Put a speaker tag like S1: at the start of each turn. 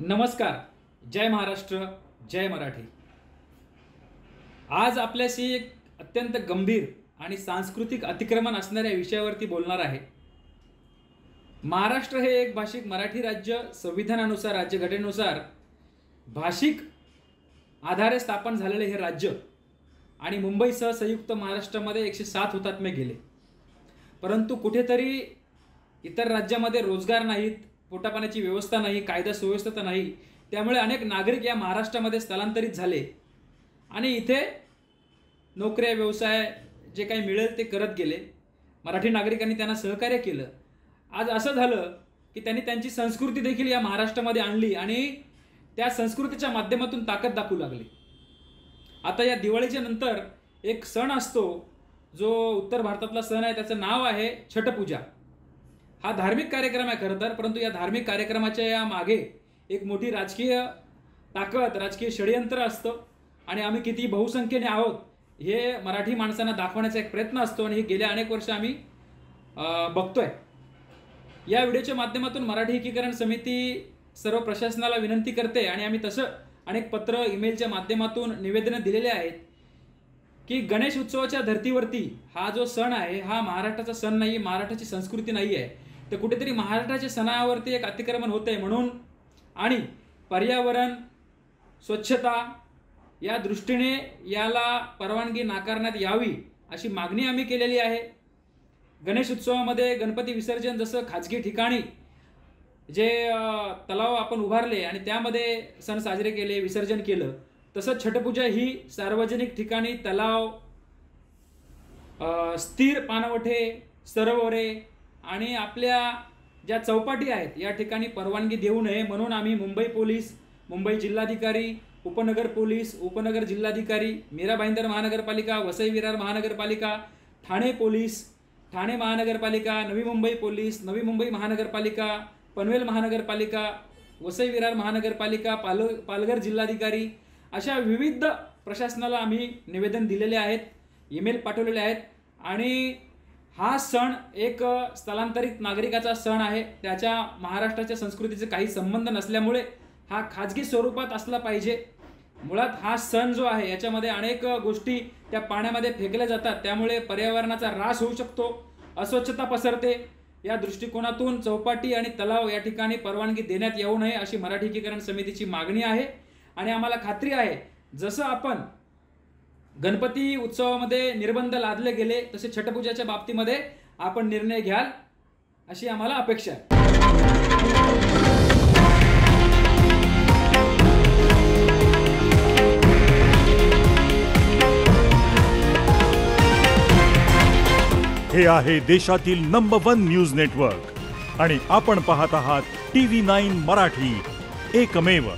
S1: नमस्कार, जय महाराष्ट्र, जय मराठी। आज आपल्याशी एक अत्यंत गंभीर आणि सांस्कृतिक अतिक्रमण असणाऱ्या विषयावरती बोलणार आहे। महाराष्ट्र हे एक भाषिक मराठी राज्य संविधानानुसार राज्यघटनेनुसार भाषिक आधारे स्थापन झालेले हे राज्य आणि मुंबईसह संयुक्त महाराष्ट्रामध्ये 107 हुतात्मे गेले। परंतु कुठेतरी इतर राज्यामध्ये रोजगार नाहीत, पोटापाण्याची व्यवस्था नाही, कायदा सुव्यवस्था नाही, त्यामुळे अनेक नागरिक या महाराष्ट्रामध्ये स्थलांतरित झाले आणि इथे नोकऱ्या व्यवसाय जे काही मिळेल ते करत गेले। मराठी नागरिकांनी त्यांना सहकार्य केलं। आज असं झालं की त्यांनी त्यांची संस्कृती देखील या महाराष्ट्रामध्ये आणली आणि त्या संस्कृतीच्या माध्यमातून ताकद दाखवू लागली। आता या दिवाळीच्या नंतर एक सण असतो जो उत्तर भारतातला सण आहे, त्याचं नाव आहे छठपूजा। हा धार्मिक कार्यक्रम आहे खरं तर, परंतु या धार्मिक कार्यक्रमाच्या या मागे एक मोठी राजकीय ताकद, राजकीय षडयंत्र असतं आणि आम्ही किती बहुसंख्येने आहोत हे मराठी माणसांना दाखवण्याचा एक प्रयत्न असतो आणि हे गेल्या अनेक वर्ष आम्ही बघतोय। या व्हिडिओच्या माध्यमातून मराठी एकीकरण समिती सर्व प्रशासनाला विनंती करते आणि आम्ही तसं अनेक पत्र, ईमेलच्या माध्यमातून निवेदनं दिलेले आहेत की गणेश उत्सवाच्या धर्तीवरती हा जो सण आहे हा महाराष्ट्राचा सण नाही, महाराष्ट्राची संस्कृती नाही आहे। तर कुठेतरी महाराष्ट्राच्या सणावरती एक अतिक्रमण होतंय म्हणून आणि पर्यावरण, स्वच्छता या दृष्टीने याला परवानगी नाकारण्यात यावी अशी मागणी आम्ही केलेली आहे। गणेश उत्सवामध्ये गणपती विसर्जन जसं खाजगी ठिकाणी जे तलाव आपण उभारले आणि त्यामध्ये सण साजरे केले, विसर्जन केलं, तसंच छठपूजा ही सार्वजनिक ठिकाणी तलाव, स्थिर पाणवठे, सरोवरे आणि आपल्या ज्या चौपाटी आहेत या ठिकाणी परवानगी देऊ नये म्हणून आम्ही मुंबई पोलीस, मुंबई जिल्हाधिकारी, उपनगर पोलीस, उपनगर जिल्हाधिकारी, मीरा भाईंदर महानगरपालिका, वसई विरार महानगरपालिका, ठाणे पोलीस, ठाणे महानगरपालिका, नवी मुंबई पोलीस, नवी मुंबई महानगरपालिका, पनवेल महानगरपालिका, वसई विरार महानगरपालिका, पालघर जिल्हाधिकारी अशा विविध प्रशासनाला आम्ही निवेदन दिलेले आहेत, ईमेल पाठवलेले आहेत आणि हा सण एक स्थलांतरित नागरिकाचा सण आहे। त्याच्या महाराष्ट्राच्या संस्कृतीचे काही संबंध नसल्यामुळे हा खाजगी स्वरूपात असला पाहिजे। मुळात हा सण जो आहे याच्यामध्ये अनेक गोष्टी त्या पाण्यामध्ये फेकल्या जातात, त्यामुळे पर्यावरणाचा ऱ्हास होऊ शकतो, अस्वच्छता पसरते। या दृष्टिकोनातून चौपाटी आणि तलाव या ठिकाणी परवानगी देण्यात येऊ नये अशी मराठी एकीकरण समितीची मागणी आहे आणि आम्हाला खात्री आहे जसं आपण गणपती उत्सवामध्ये निर्बंध लादले गेले तसे छठपूजाच्या बाबतीमध्ये आपण निर्णय घ्याल अशी आम्हाला अपेक्षा आहे।
S2: हे आहे देशातील नंबर 1 न्यूज नेटवर्क आणि आपण पाहत आहात TV9 मराठी, एकमेव।